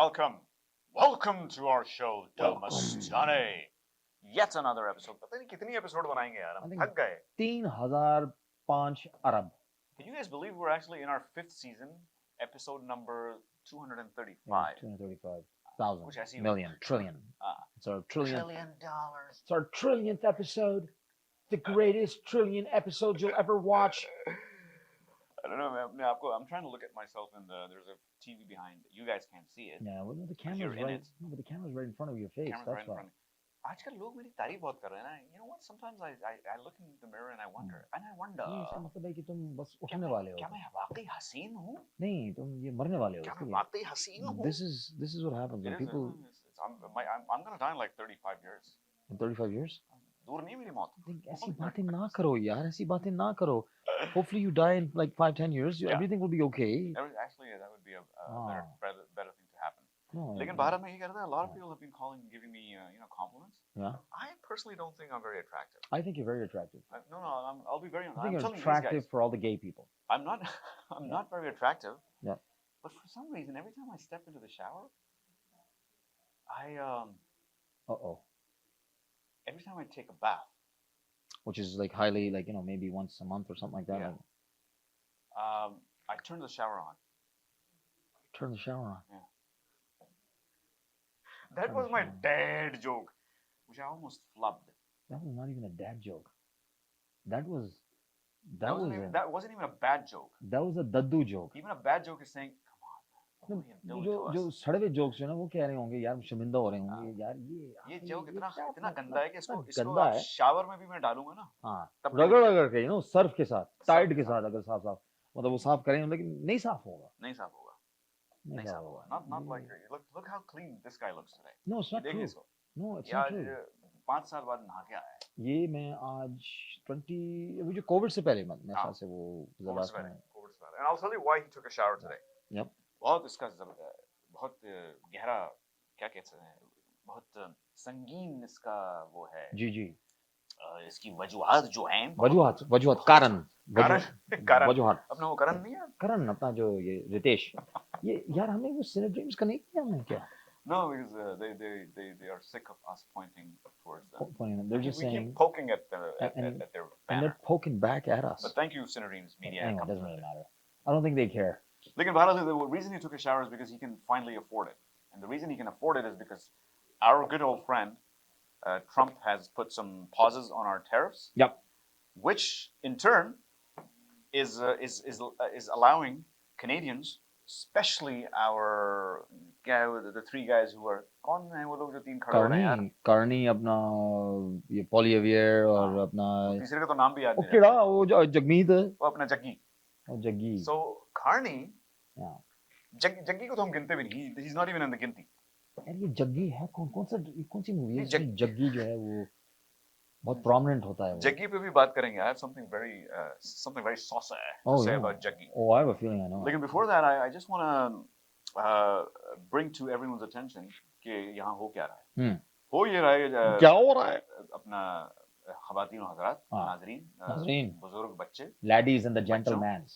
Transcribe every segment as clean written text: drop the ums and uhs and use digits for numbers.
welcome. Welcome to our show, Domastane. Yet another episode. पता नहीं कितनी episode बनाएंगे यार, हम थक गए. 3005 अरब. Can you guys believe we're actually in our 5th season, episode number 235? 235,000 कुछ ऐसी million trillion. It's our $1 trillionth. trillion. It's our trillionth episode. The greatest trillion episode you'll ever watch. I don't know, man. I'm trying to look at myself in there's a TV behind. You guys can't see it. Yeah, well, the You're camera's in right. it. No, but the camera's right in front of your face. Camera's That's right in why. front of me. आजकल लोग मेरी तारीफ बहुत कर रहे हैं ना. You know what? Sometimes I look in the mirror and I wonder. And I wonder. नहीं, इसका मतलब है कि तुम बस क्या उठने वाले हो. क्या मैं वाकई हसीन हूँ? नहीं, तुम ये मरने वाले हो. क्या इसके मैं लिए. वाकई हसीन हूँ? This is what happens It when is, people I'm gonna die in like 35 years. in 35 years. दूर नहीं मेरी मौत. Think ऐसी बातें ना करो यार, ऐसी बातें ना करो. Hopefully you die in like 5-10 years. Yeah. Everything will be okay. Actually, that would be a better thing to happen. No, लेकिन भारत में ये कहते हैं, a lot of people have been giving me, compliments. Yeah. I personally don't think I'm very attractive. I think you're very attractive. No, I'll be very honest. I think I'm you're telling attractive these guys, for all the gay people. I'm not, not very attractive. Yeah. But for some reason, every time I step into the shower, every time I take a bath, Which is like highly, like, maybe once a month or something like that. Yeah. Like, I turn the shower on. turn the shower on. That Turn was the my shower on. dad joke, which I almost flubbed. That was not even a dad joke. That was That wasn't even a bad joke. that was a daddu joke. Even a bad joke is saying, "Come on, man, what are you doing to जो us?" सड़वे jokes जो ना वो कह रहे होंगे यार शर्मिंदा हो रहे होंगे यार ये joke क्या इतना गंदा है कि इसको गंदा आप है. शावर में भी मैं डालूंगा ना. हाँ, तब रगड़ रगड़ के सर्फ के साथ, टाइड के के साथ अगर साफ साफ मतलब वो साफ करें लेकिन नहीं साफ होगा. नहीं साफ होगा. नहीं नहीं साफ साफ होगा. होगा. Not like look how clean this guy looks today. No, it's not देखिए true. इसको. No, it's यार not true. 5 साल बाद नहा के आया है. ये मैं आज 20 वो जो कोविड से पहले मेरे ख्याल से वो कोविड लास्ट से पहले, में. कोविड से पहले. And I'll tell you why he took a shower today. Yep. बहुत गहरा क्या कहते हैं, बहुत संगीन इसका वो है. जी इसकी वजूहात जो हैं, वजूहत कारण वजूहत अपना वो करण नहीं है. करण अपना जो ये रितेश ये यार हमने वो सिनेड्रीम्स का नहीं किया हमने क्या. No, because they are sick of us pointing towards them. They're just we saying keep poking at their and banner. they're poking back at us. But thank you, Cinereams Media. Anyway, it doesn't really matter. I don't think they care. Lekin Bharati, the reason he took a shower is because he can finally afford it. And the reason he can afford it is because our good old friend, Trump, has put some pauses on our tariffs. Yep. Which, in turn, is allowing Canadians, especially our the 3 guys who are कौन है वो लोग जो 3 खड़े हैं यार. Carney अपना ये Poilievre और अपना तीसरे का तो नाम भी याद वो नहीं. किड़ा वो जो जगमीत है वो अपना जग्गी. वो Jaggi. So Carney, Yeah. Jaggi को तो हम गिनते भी नहीं. He's not even in the गिनती. यार ये जग्गी है कौन सी मूवी है नहीं, जिसमें जग्गी जो है वो बहुत prominent होता है वो. जग्गी पे भी बात करेंगे. I have something very saucy to say about Jaggi. Oh, I have a feeling I know. Lekin before that, I just want to bring to everyone's attention कि यहाँ हो क्या रहा है. हो ये रहा है क्या हो रहा है अपना ख़वातीन और हज़रात, नाज़रीन, बुजुर्ग बच्चे, ladies and the gentlemen,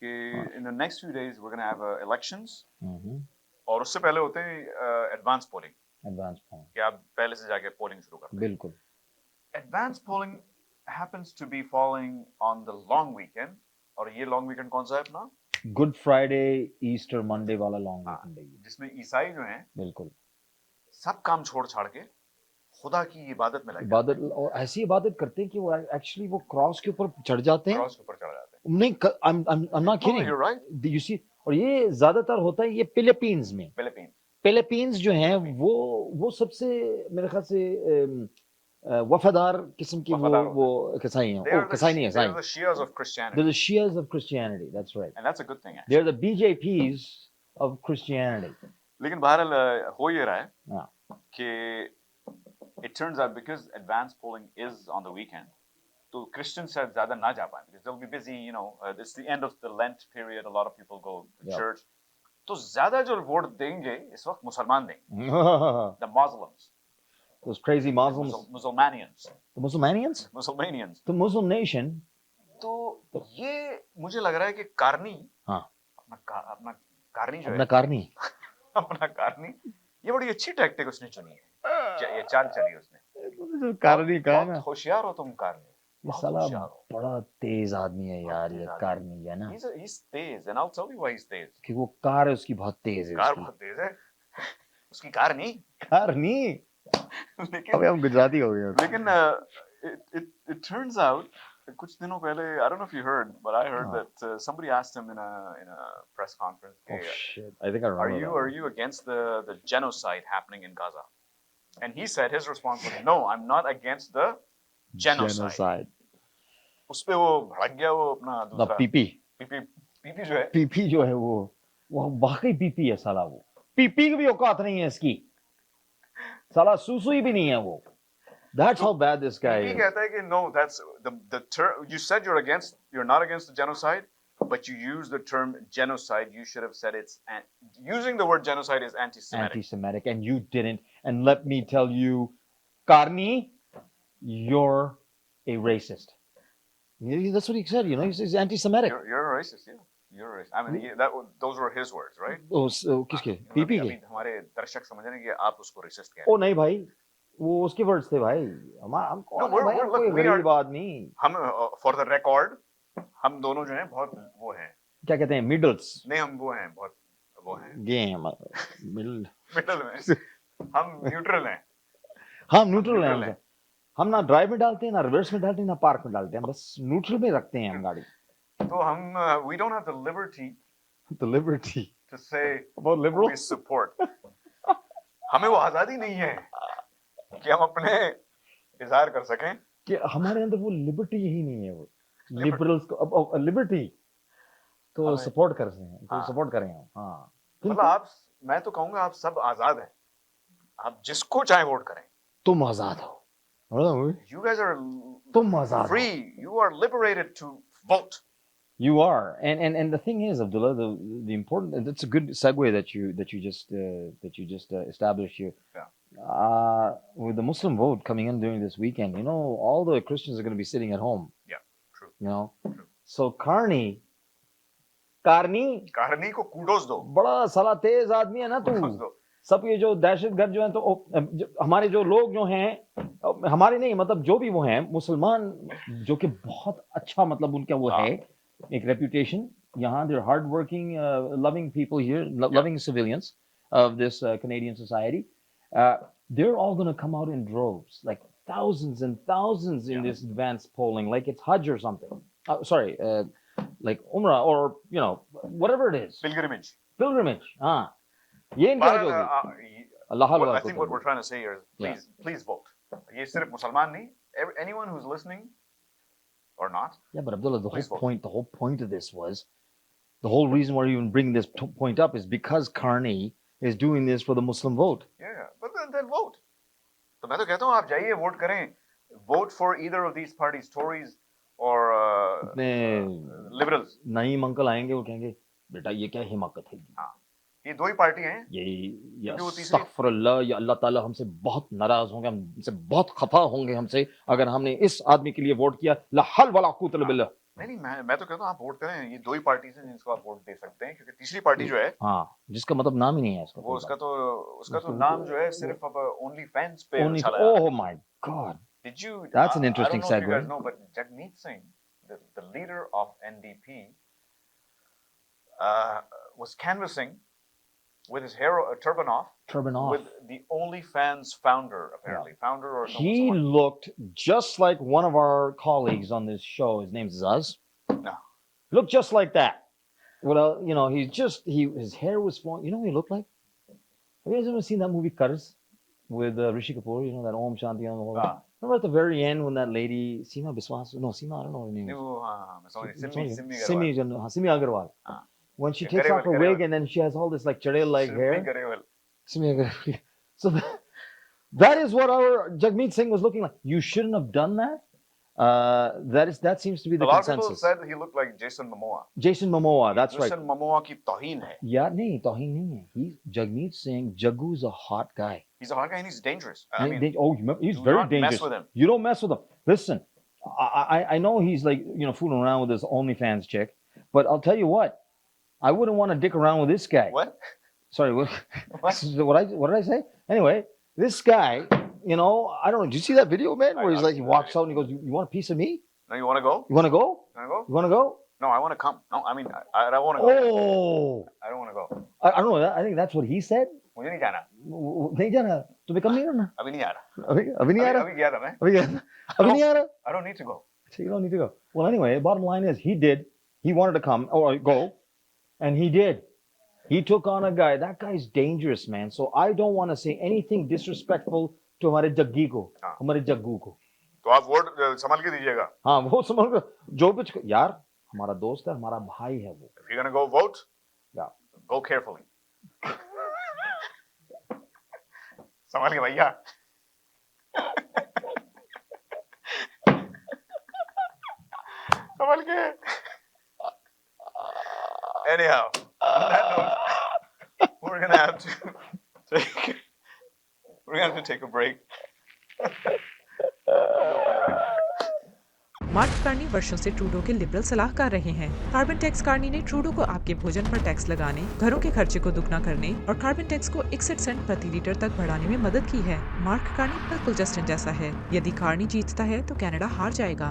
कि in the next few days we're going to have elections. और उससे पहले होते हैं advance polling. कि आप पहले से जाके polling शुरू करते हैं. बिल्कुल. Advance polling happens to be falling on the long weekend. और ये long weekend कौन सा है अपना? Good Friday, Easter Monday वाला long weekend है. जिसमें ईसाई जो हैं, बिल्कुल. सब काम छोड़ छाड़ के खुदा की इबादत में लगे. इबादत और ऐसी इबादत करते हैं कि वो एक्चुअली वो क्रॉस के ऊपर चढ़ जाते हैं. क्रॉस के ऊपर चढ़ जाते हैं. नहीं, I'm not kidding. You're right. You see, और ये ज्यादातर होता है ये फिलीपींस में. फिलीपींस जो हैं वो सबसे मेरे ख्याल से वफादार किस्म की वो कसाई हैं. Oh, कसाई नहीं है, They're the Shias of Christianity. They're the Shias of Christianity. That's right. And that's a good thing. Actually. They're the BJPs of Christianity. लेकिन बहरहाल हो ये रहा है हाँ. कि it turns out because advance polling is on the weekend, तो Christians शायद ज़्यादा ना जा पाएं because they'll be busy. It's the end of the Lent period. A lot of people go to church. तो ज़्यादा जो वोट देंगे इस वक्त मुसलमान देंगे. The Muslims. Those crazy Muslims. Muslimanians. The Muslimanians? Muslimanians. The Muslim nation. तो ये मुझे लग रहा है कि कारनी हाँ. अपना कारनी जो है अपना कारनी अपना कारनी, ये बड़ी अच्छी टैक्टिक उसने चुनी है, ये चाल चली उसने। कारनी कहा ना, बहुत होशियार हो तुम कारनी, ये बहुत साला होशियार हो। बड़ा तेज आदमी है बहुत यार, तेज ये आदमी। कारनी है ना, He's Tej, and I'll tell you why he's तेज। कि वो कार है उसकी बहुत तेज है, कार उसकी बहुत तेज है, उसकी कार नहीं। कारनी। लेकिन अबे हम गुजराती हो गए। लेकिन it turns out कुछ दिनों पहले, I don't know if you heard, but I heard that somebody asked him in a press conference, Oh "Hey, shit, I think I remember are you against the genocide happening in Gaza?" And he said his response was, "No, I'm not against the genocide." उस पे वो भड़क गया, वो अपना दूसरा PP PP जो है, पीपी जो है वो वाकई पीपी है साला, वो पीपी की भी औकात नहीं है इसकी, साला सुसुई भी नहीं है वो। That's how bad this guy is. कहता है कि no, that's the term you said you're not against the genocide, but you use the term genocide. You should have said using the word genocide is anti-Semitic. Anti-Semitic, and you didn't. And let me tell you, Karni, you're a racist. That's what he said. You know, he's anti-Semitic. You're a racist, yeah. You're a racist. I mean, those were his words, right? किसके? PP के? हमारे दर्शक समझ रहे हैं कि आप उसको racist कह रहे हैं। ओ नहीं भाई, वो उसके वर्ड्स थे भाई। हम कौन है भाई, हम कोई गरीब आदमी। हम for the record, हम दोनों जो हैं बहुत वो हैं, क्या कहते हैं, मिडल्स? नहीं, हम वो हैं, बहुत वो हैं, गेम मिडल में, हम न्यूट्रल हैं। हम न्यूट्रल हैं, हम ना ड्राइव में डालते हैं, ना रिवर्स में डालते हैं, ना पार्क में डालते हैं, बस न्यूट्रल में रखते हैं हम गाड़ी। तो हम we don't have the liberty to say about liberal we support. हमें वो आजादी नहीं है कि हम अपने इज़हार कर सकें, कि हमारे अंदर वो लिबर्टी ही नहीं है। वो लिबरल्स को लिबर्टी तो सपोर्ट कर रहे हैं, तो सपोर्ट करें हम। हाँ, मतलब मैं तो कहूँगा आप सब आजाद हैं, आप जिसको चाहे वोट करें। तुम आजाद हो। You guys are तुम आजाद free. You are liberated to vote. You are, and the thing is, Abdullah, the important. That's a good segue that you just established here. Yeah. With the Muslim vote coming in during this weekend, you know, all the Christians are going to be sitting at home. Yeah, true. You know, true. So Karni को kudos दो। बड़ा साला तेज आदमी है ना तू। सब ये जो दहशतगर्द जो हैं, तो हमारे जो लोग जो हैं, हमारे नहीं, मतलब जो भी वो हैं मुसलमान, जो कि बहुत अच्छा, मतलब उनका वो है एक reputation यहाँ, they're hardworking, loving people here, loving civilians of this Canadian society. They're all going to come out in droves, like thousands and thousands in this advanced polling, like it's Hajj or something. Sorry, like Umrah, or you know, whatever it is. Pilgrimage. हाँ, ये इनकी हज होगी। अल्लाह I think what we're trying to say here is please vote. ये सिर्फ मुसलमान नहीं, anyone who's listening or not. Yeah, but Abdullah, the whole point of this was, the whole reason why you're even bringing this point up is because Karni is doing this for the Muslim vote. Yeah, but then vote. तो मैं तो कहता हूँ आप जाइए vote करें. Vote for either of these parties, Tories or liberals. Naeem uncle आएंगे, वो कहेंगे बेटा ये क्या हिमाकत है। हाँ, ये दो ही पार्टी हैं। ये अस्तगफिरुल्लाह, या अल्लाह ताला हमसे बहुत नाराज होंगे, हमसे बहुत खफा होंगे हमसे, अगर हमने इस आदमी के लिए वोट किया। ला हल वला कुव्वत इल्ला बिल्लाह। नहीं, मैं तो कहता हूँ आप वोट करें। ये दो ही पार्टी हैं जिनको आप वोट दे सकते हैं, क्योंकि तीसरी पार्टी जो है, हाँ, जिसका मतलब नाम ही नहीं है इसका, वो उसका तो नाम जो है सिर्फ अब OnlyFans पे चला है। Oh my God! Did you? That's an interesting segue. I don't know if you guys know, but Jagmeet Singh, the leader of NDP, was canvassing with his hair turban off, with the OnlyFans founder, apparently. Yeah. Founder or he looked just like one of our colleagues on this show. His name's Zaz. No. Looked just like that. Well, you know, his hair was flowing. You know what he looked like? Have you guys ever seen that movie Cutters with Rishi Kapoor? You know, that Om Shanti on the whole. Remember at the very end when that lady, Seema Biswas? No, Seema, I don't know her name. Simi Agarwal. When she takes off her wig and then she has all this like Chadel-like hair. So that is what our Jagmeet Singh was looking like. You shouldn't have done that. That seems to be the consensus. A lot of people said he looked like Jason Momoa. Jason Momoa, that's right. Jason Momoa की तौहीन है. Yeah, नहीं, तौहीन नहीं है. He's Jagmeet Singh. Jagu's a hot guy. He's a hot guy and he's dangerous. I mean, he's very dangerous. Mess with him. You don't mess with him. Listen, I know he's like, you know, fooling around with his OnlyFans chick, but I'll tell you what, I wouldn't want to dick around with this guy. What? Sorry, what did I say? Anyway, this guy, you know, I don't know. Did you see that video, man? Where he's like, he walks out and he goes, "You want a piece of me? No, you want to go? You want to go? You want to go? You want to go?" No, I want to come. No, I mean, I don't want to go. Oh, I don't want to go. I don't know. I think that's what he said. मुझे नहीं जाना. नहीं जाना. तुम्हें कम नहीं करना. अभी नहीं आ रहा. अभी नहीं आ रहा. अभी गया था मैं. अभी नहीं आ रहा. I don't need to go. So you don't need to go. Well, anyway, bottom line is he wanted to come or go, and he did. He took on a guy. That guy's dangerous, man. So I don't want to say anything disrespectful to हमारे जग्गी को, हमारे जग्गू को. तो आप vote संभाल के दीजिएगा. हाँ, वो संभाल के जो कुछ यार हमारा दोस्त है, हमारा भाई है वो. If you're gonna go vote, yeah, go carefully. संभाल के भैया. संभाल के. Anyhow, on that note, we're gonna have to take a break. Mark Carney वर्षों से ट्रूडो के लिबरल सलाहकार रहे हैं। कार्बन टैक्स कार्नी ने ट्रूडो को आपके भोजन पर टैक्स लगाने, घरों के खर्चे को दुगना करने और कार्बन टैक्स को 61 सेंट प्रति लीटर तक बढ़ाने में मदद की है। मार्क कार्नी बिल्कुल जस्टिन जैसा है। यदि कार्नी जीतता है तो कनाडा हार जाएगा।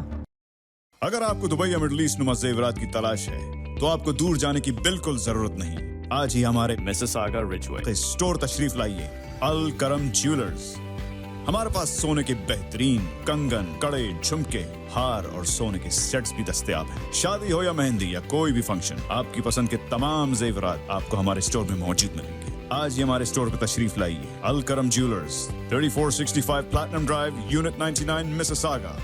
अगर आपको दुबई या मिडिल ईस्ट नुमा ज़ेवरात की तलाश है, तो आपको दूर जाने की बिल्कुल जरूरत नहीं। आज ही हमारे मिसिसागा रिजवे स्टोर तशरीफ लाइए। अल करम ज्वेलर्स। हमारे पास सोने के बेहतरीन कंगन, कड़े, झुमके, हार और सोने के सेट्स भी दस्तयाब हैं। शादी हो या मेहंदी या कोई भी फंक्शन, आपकी पसंद के तमाम जेवरात आपको हमारे स्टोर में मौजूद मिलेंगे। आज ही हमारे स्टोर पर तशरीफ लाइए। अल करम jewellers, 3465 platinum drive, unit 99, Mississauga.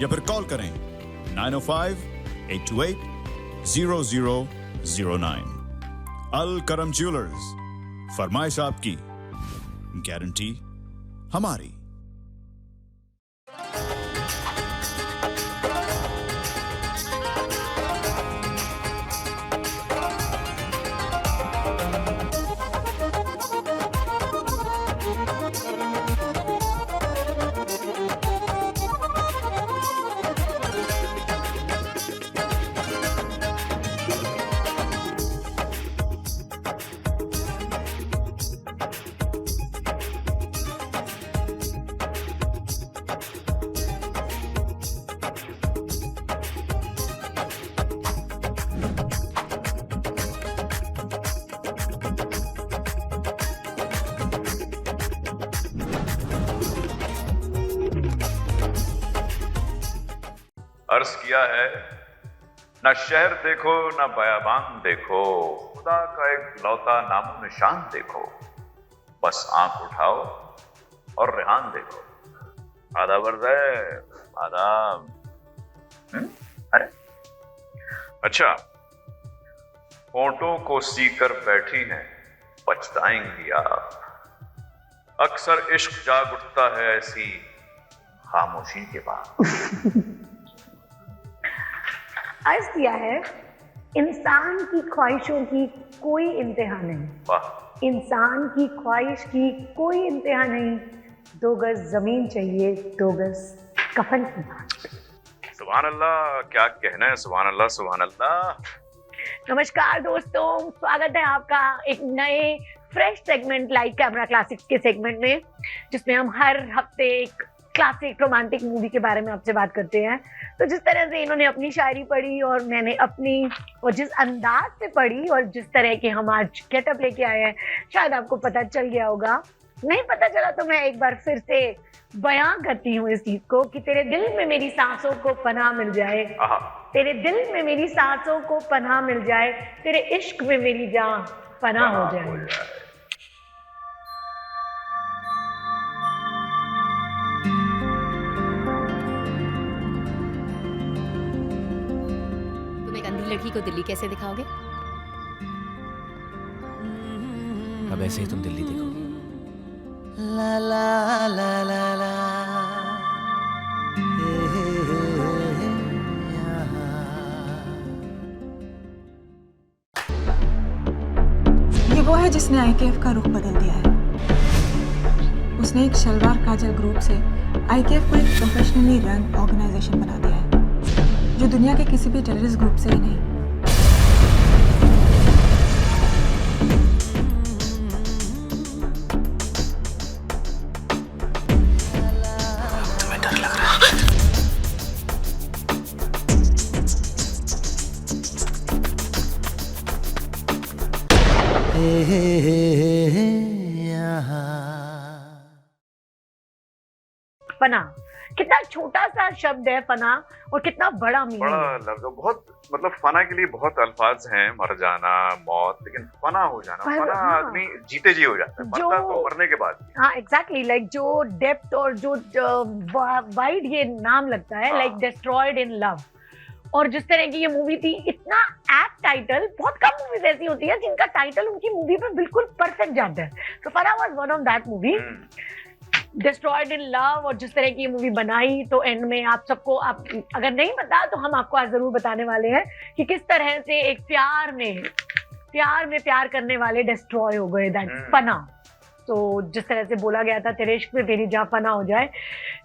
या फिर कॉल करें 905-828-0009। अल करम ज्वेलर्स, फरमाइश आपकी, गारंटी हमारी। अर्ज किया है, न शहर देखो न बयाबान देखो, खुदा का एक लौता नामो निशान देखो, बस आंख उठाओ और रेहान देखो। आदाब अर्ज है, आदाब। अरे अच्छा, होंठों को सीकर बैठी हैं, पछताएंगी आप। अक्सर इश्क जाग उठता है ऐसी खामोशी के बाद। अर्ज किया है, इंसान की ख्वाहिशों की कोई इंतहा नहीं, इंसान की ख्वाहिश की कोई इंतहा नहीं, 2 गज जमीन चाहिए, 2 गज कफन की बात। सुभान अल्लाह, क्या कहना है, सुभान अल्लाह, सुभान अल्लाह। नमस्कार दोस्तों, स्वागत है आपका एक नए fresh segment live camera classics के सेगमेंट में, जिसमें हम हर हफ्ते एक क्लासिक रोमांटिक मूवी के बारे में आपसे बात करते हैं। तो जिस तरह से इन्होंने अपनी शायरी पढ़ी और मैंने अपनी, और जिस अंदाज से पढ़ी और जिस तरह के हम आज गेटअप लेके आए हैं, शायद आपको पता चल गया होगा। नहीं पता चला तो मैं एक बार फिर से बयां करती हूँ इस चीज को कि तेरे दिल में मेरी सांसों को पनाह मिल जाए, तेरे दिल में मेरी सांसों को पनाह मिल जाए, तेरे इश्क में मेरी जान पनाह हो जाए। लड़की को दिल्ली कैसे दिखाओगे? अब ऐसे ही तुम दिल्ली देखोगे। ला ला ला ला ला ये वो है जिसने IKF का रुख बदल दिया है। उसने एक शलवार काजल ग्रुप से IKF को एक प्रोफेशनली रन ऑर्गेनाइजेशन बना दिया है, जो दुनिया के किसी भी टेररिस्ट ग्रुप से ही नहीं। फना, कितना छोटा सा शब्द है फना और कितना बड़ा मीनिंग बड़ा है। लफ्ज, बहुत मतलब फना के लिए बहुत अल्फाज हैं, मर जाना, मौत, लेकिन फना हो जाना, फना हाँ। आदमी जीते जी हो जाता है, मरता तो मरने के बाद। हाँ एग्जैक्टली, लाइक जो डेप्थ और जो वाइड ये नाम लगता है, लाइक डिस्ट्रॉयड इन लव। और जिस तरह की ये मूवी थी, इतना एप्ट टाइटल, बहुत कम मूवीज ऐसी होती है जिनका टाइटल उनकी मूवी पे बिल्कुल परफेक्ट जाता है। So Fanaa was one of that movie, destroyed in love. और जिस तरह की ये मूवी बनाई, तो एंड में आप सबको, आप अगर नहीं पता तो हम आपको आज जरूर बताने वाले हैं कि किस तरह से एक प्यार में प्यार करने वाले डिस्ट्रॉय हो गए, दैट फना। तो जिस तरह से बोला गया था, तेरे इश्क में तेरी जान फना हो जाए।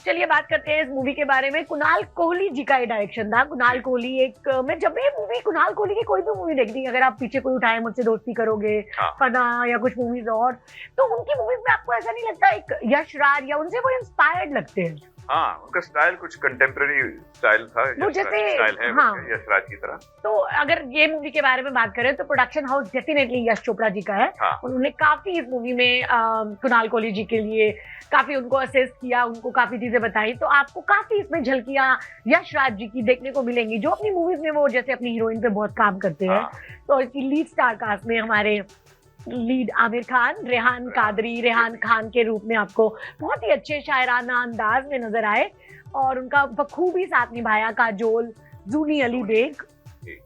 चलिए बात करते हैं इस मूवी के बारे में। कुणाल कोहली जी का ये डायरेक्शन था। कुणाल कोहली एक, मैं जब भी मूवी, कुणाल कोहली की कोई भी मूवी देखती हूँ, अगर आप पीछे कोई उठाए मुझसे दोस्ती करोगे, फना या कुछ मूवीज और, तो उनकी मूवीज में आपको ऐसा नहीं लगता एक यश राज या उनसे वो इंस्पायर्ड लगते हैं? हाँ, उनका स्टाइल कुछ कंटेम्प्रेरी स्टाइल था, वो जैसे स्टाइल है यशराज की तरह। तो अगर ये मूवी के बारे में बात करें तो production house definitely Yash Chopra ji का है। उन्होंने काफी इस मूवी में कुणाल कोहली जी के लिए काफी उनको असिस्ट किया, उनको काफी चीजें बताई। तो आपको काफी इसमें झलकियां यश राज जी की देखने को मिलेंगी, जो अपनी मूवीज में वो जैसे अपनी हीरोइन पे बहुत काम करते हैं। तो इसकी लीड स्टार कास्ट में हमारे लीड आमिर खान, रेहान कादरी रेहान खान के रूप में आपको बहुत ही अच्छे शायराना अंदाज में नजर आए, और उनका बखूबी साथ निभाया काजोल, जूनी अली बेग।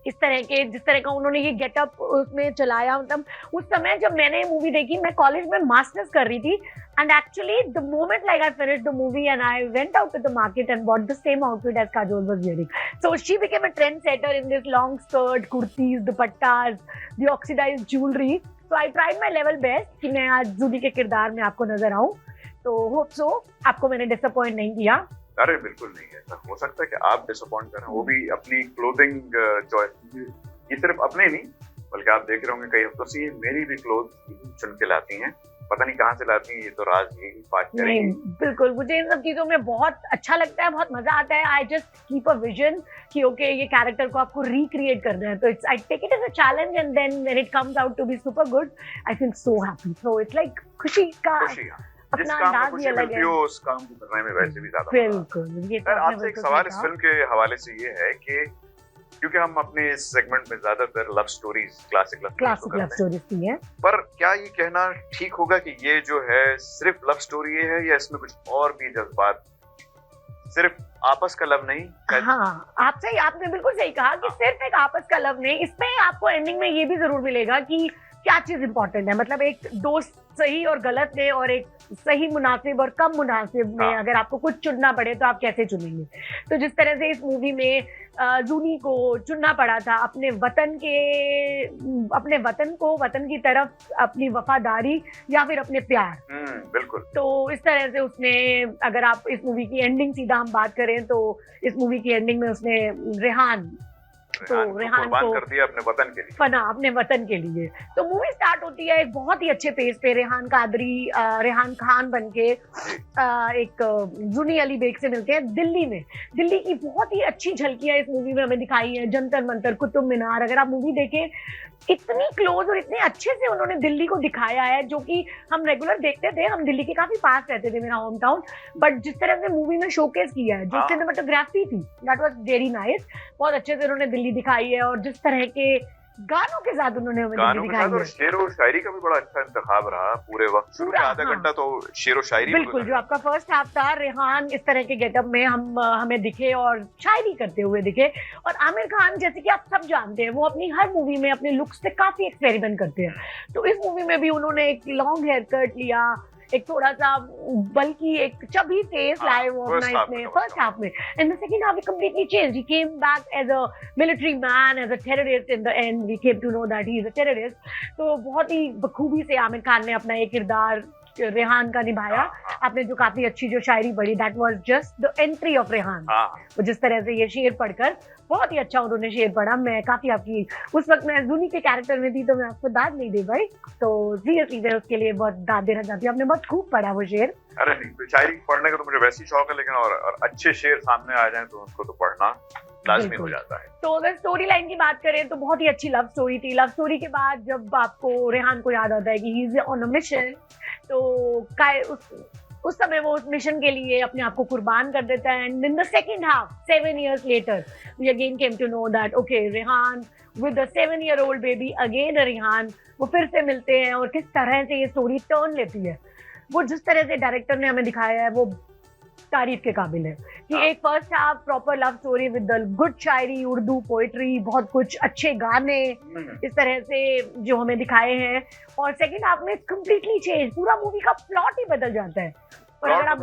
इस तरह के, जिस तरह का उन्होंने ये गेटअप उसमें चलाया, मतलब उस समय जब मैंने मूवी देखी, मैं कॉलेज में मास्टर्स कर रही थी, and actually the moment like I finished the movie and I went out to the market and bought the same outfit as Kajol was wearing. So she became a trend setter in this long skirt, kurtis, dupattas, the oxidised jewellery. So I tried my level best कि मैं आज जूली के किरदार में आपको नजर आऊं। तो होप सो आपको मैंने डिसअपॉइंट नहीं किया। अरे बिल्कुल नहीं, ऐसा हो सकता है कि आप डिसअपॉइंट करें, वो भी अपनी क्लोथिंग चॉइस। ये सिर्फ अपने नहीं, बल्कि आप देख रहे होंगे कई हफ्तों से मेरी भी क्लोथ चुन के लाती हैं, पता नहीं कहाँ से लाती हैं, ये तो राज यही बात करेंगी। बिल्कुल, मुझे इन सब चीजों में बहुत अच्छा लगता है, बहुत मजा आता है। I just keep a vision कि ओके ये कैरेक्टर को आपको रिक्रिएट करना है, तो it's, I take it as a challenge and then when it comes out to be super good, I feel so happy. So it's like खुशी का जिस काम में खुशी मिलती हो उस काम को करने में वैसे भी ज्यादा। बिल्कुल। ये तो आपसे एक सवाल इस फिल्म के हवाले से ये है कि क्योंकि हम अपने इस सेगमेंट में ज्यादातर love stories, classic love stories की है, पर क्या ये कहना ठीक होगा कि ये जो है सिर्फ लव स्टोरी है, या इसमें कुछ और भी जज्बात, सिर्फ आपस का लव नहीं? हाँ, आपने बिल्कुल सही कहा कि सिर्फ एक आपस का लव नहीं, इसमें आपको एंडिंग में ये भी जरूर मिलेगा कि क्या चीज इंपॉर्टेंट है। मतलब एक दोस्त सही और गलत में, और एक सही मुनासिब और कम मुनासिब में अगर आपको कुछ चुनना पड़े तो आप कैसे चुनेंगे। तो जिस तरह से इस मूवी में जूनी को चुनना पड़ा था अपने वतन को, वतन की तरफ अपनी वफादारी या फिर अपने प्यार। बिल्कुल। तो इस तरह से उसने, अगर आप इस मूवी की एंडिंग सीधा हम बात करें तो इस मूवी की एंडिंग में उसने रेहान को कर दिया अपने वतन के लिए, फना अपने वतन के लिए। तो मूवी स्टार्ट होती है एक बहुत ही अच्छे पेस पे, रेहान कादरी रेहान खान बनके एक जूनी अली बेग से मिलते हैं दिल्ली में। दिल्ली की बहुत ही अच्छी झलकियां इस मूवी में हमें दिखाई है, जंतर मंतर, कुतुब मीनार। अगर आप मूवी देखें, इतनी क्लोज और इतने अच्छे से उन्होंने दिल्ली को दिखाया है, जो कि हम रेगुलर देखते थे, हम दिल्ली के काफी पास रहते थे, मेरा होम टाउन, बट जिस तरह से मूवी में शोकेस किया है, जो सिनेमेटोग्राफी थी, दैट वाज वेरी नाइस। बहुत अच्छे से उन्होंने दिल्ली दिखाई है, और जिस तरह के गानों के साथ उन्होंने हमें दिल्ली दिखाई है। शेर और शायरी का भी बड़ा अच्छा इंतखाब रहा पूरे वक्त, शुरू में आधा घंटा तो शेर और शायरी। बिल्कुल, जो आपका फर्स्ट हाफ था, रेहान इस तरह के गेटअप में हमें दिखे और शायरी करते हुए दिखे। और आमिर खान, जैसे कि आप सब जानते हैं, वो अपनी हर मूवी में अपने लुक्स से काफी एक्सपेरिमेंट करते हैं। तो इस मूवी में भी उन्होंने एक लॉन्ग हेयर कट लिया, एक थोड़ा सा बल्कि एक चबी फेस लाए वो अपना इसमें फर्स्ट हाफ में, and the second half completely change. He came back as a military man, as a terrorist. In the end we came to know that he is a terrorist. तो बहुत ही बखूबी से आमिर खान ने अपना ये किरदार रेहान का निभाया। आपने जो काफी अच्छी जो शायरी पढ़ी, that was just the entry of Rehan. वो जिस तरह से ये शेर पढ़कर, बहुत ही अच्छा उन्होंने शेर पढ़ा। मैं काफी आपकी, उस वक्त मैं जूनी के कैरेक्टर में थी तो मैं आपको दाद नहीं दे पाई, तो सीरियसली मैं उसके लिए बहुत दाद देना चाहती हूँ। आपने बहुत खूब पढ़ा वो शेर। अरे नहीं, शायरी पढ़ने का तो मुझे वैसे ही शौक है, लेकिन और अच्छे शेर सामने आ जाए तो उसको तो पढ़ना लाजमी हो जाता है। तो अगर स्टोरी लाइन की बात करें तो बहुत ही अच्छी लव स्टोरी थी। लव स्टोरी के बाद जब आपको रेहान को याद आता है कि he is on a mission, तो उस समय वो उस मिशन के लिए अपने आप को कुर्बान कर देता है। And in the second half 7 years later we again came to know that okay, Rehan with a 7-year-old baby, again Rehan वो फिर से मिलते हैं और किस तरह से ये स्टोरी टर्न लेती है। वो जिस तरह से डायरेक्टर ने हमें दिखाया है वो तारीफ के काबिल है कि एक first half proper love story with the good Shayari, Urdu poetry, बहुत कुछ अच्छे गाने इस तरह से जो हमें दिखाए हैं, और सेकंड हाफ में कम्प्लीटली चेंज, पूरा मूवी का प्लॉट ही बदल जाता है। और अगर आप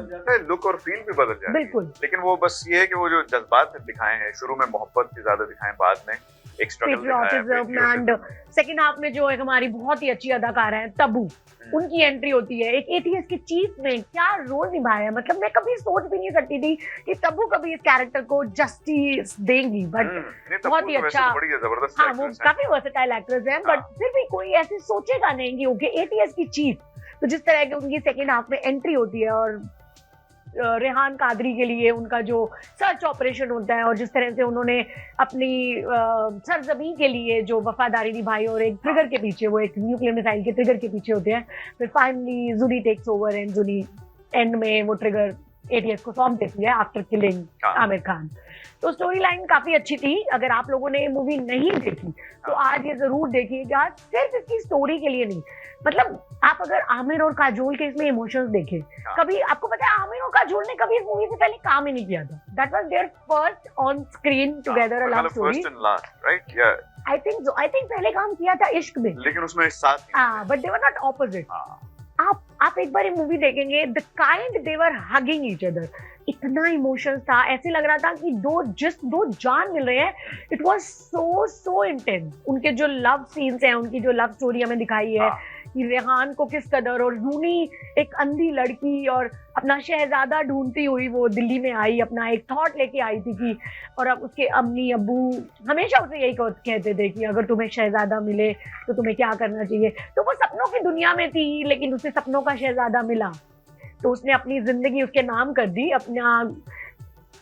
लुक और फील भी बदल जाती है। बिल्कुल। लेकिन वो बस ये है कि वो जो जज्बात दिखाए हैं शुरू में, मोहब्बत की ज्यादा दिखाए, बाद में एक स्ट्रगल दिखाया है। एंड सेकंड हाफ में जो एक हमारी बहुत ही अच्छी अदाकारा है तब्बू, उनकी एंट्री होती है। एक एटीएस के चीफ में क्या रोल निभाया, मतलब मैं कभी सोच भी नहीं सकती थी कि तब्बू कभी इस कैरेक्टर को जस्टिस देंगी, बट बहुत ही अच्छा। हाँ, वो काफी वर्सेटाइल एक्ट्रेस है, बट फिर भी कोई ऐसे सोचेगा नहीं कि ओके एटीएस की चीफ। तो जिस तरह की उनकी सेकेंड हाफ में एंट्री होती है और रेहान कादरी के लिए उनका जो सर्च ऑपरेशन होता है और जिस तरह से उन्होंने अपनी सरजमी के लिए जो वफादारी निभाई और एक ट्रिगर के पीछे, वो एक न्यूक्लियर मिसाइल के ट्रिगर के पीछे होते हैं, फिर फाइनली जुनी टेक्स ओवर एंड जुनी एंड में वो ट्रिगर एटीएस को सौंप देती है आफ्टर किलिंग आमिर खान। तो स्टोरी लाइन काफी अच्छी थी। अगर आप लोगों ने ये मूवी नहीं देखी तो आज ये जरूर देखिएगा, सिर्फ इसकी स्टोरी के लिए नहीं। मतलब आप अगर आमिर और काजोल के इसमें इमोशंस देखें, कभी आपको पता है आमिर और काजोल ने कभी इस मूवी से पहले काम ही नहीं किया था। That was their first on screen together a love story, right? या आई थिंक पहले काम किया था इश्क में, लेकिन उसमें साथ हां, but they were not opposite. आप एक बार ये मूवी देखेंगे, the kind they were hugging each other, इतना इमोशंस था, ऐसे लग रहा था कि दो जान मिल रहे हैं। It was so intense. उनके जो लव सीन्स हैं, उनकी जो लव स्टोरी हमें दिखाई है कि रेहान को किस कदर, और जूनी एक अंधी लड़की और अपना शहजादा ढूंढती हुई वो दिल्ली में आई, अपना एक थॉट लेके आई थी कि, और अब उसके अम्मी अब्बू हमेशा उसे यही कहते थे कि अगर तुम्हें शहजादा मिले तो तुम्हें क्या करना चाहिए। तो वो सपनों की दुनिया में थी, लेकिन उसे सपनों का शहजादा मिला तो उसने अपनी जिंदगी उसके नाम कर दी। अपना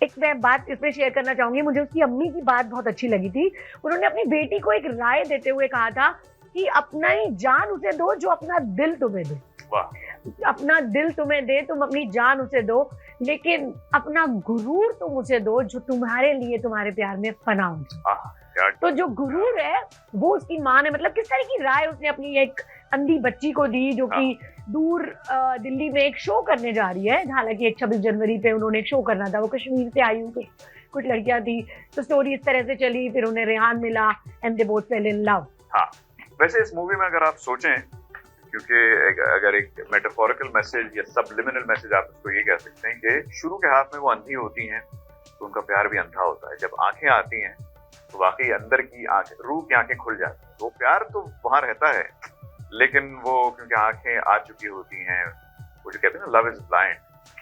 एक मैं बात इसमें शेयर करना चाहूंगी, मुझे उसकी अम्मी की बात बहुत अच्छी लगी थी। उन्होंने अपनी बेटी को एक राय देते हुए कहा था कि अपना ही जान उसे दो जो अपना दिल तुम्हें दे। अपना दिल तुम्हें दे, तुम अपनी जान उसे दो, लेकिन अपना गुरूर तुम उसे दो जो तुम्हारे लिए तुम्हारे प्यार में फना हो जाए। तो जो गुरूर है वो उसकी माँ ने, मतलब किस तरह की राय उसने अपनी एक अंधी बच्ची को दी जो कि दूर दिल्ली में एक शो करने जा रही है। हालांकि एक 26 जनवरी पे उन्होंने एक शो करना था, वो कश्मीर से आई हुई कुछ लड़कियां थी। तो स्टोरी इस तरह से चली, फिर उन्हें रेहान मिला and they both fail in love. हाँ, वैसे इस मूवी में अगर आप सोचें, क्योंकि अगर एक मेटाफोरिकल मैसेज या सबलिमिनल मैसेज आप उसको ये कह सकते हैं कि शुरू के हाथ में वो अंधी होती हैं तो उनका प्यार भी अंधा होता है। जब आंखें आती हैं तो वाकई अंदर की आंखें, रूह की आंखें खुल जाती हैं। वो प्यार तो वहां रहता है, लेकिन वो क्योंकि आंखें आ चुकी होती हैं, वो जो कहते हैं ना लव इज ब्लाइंड,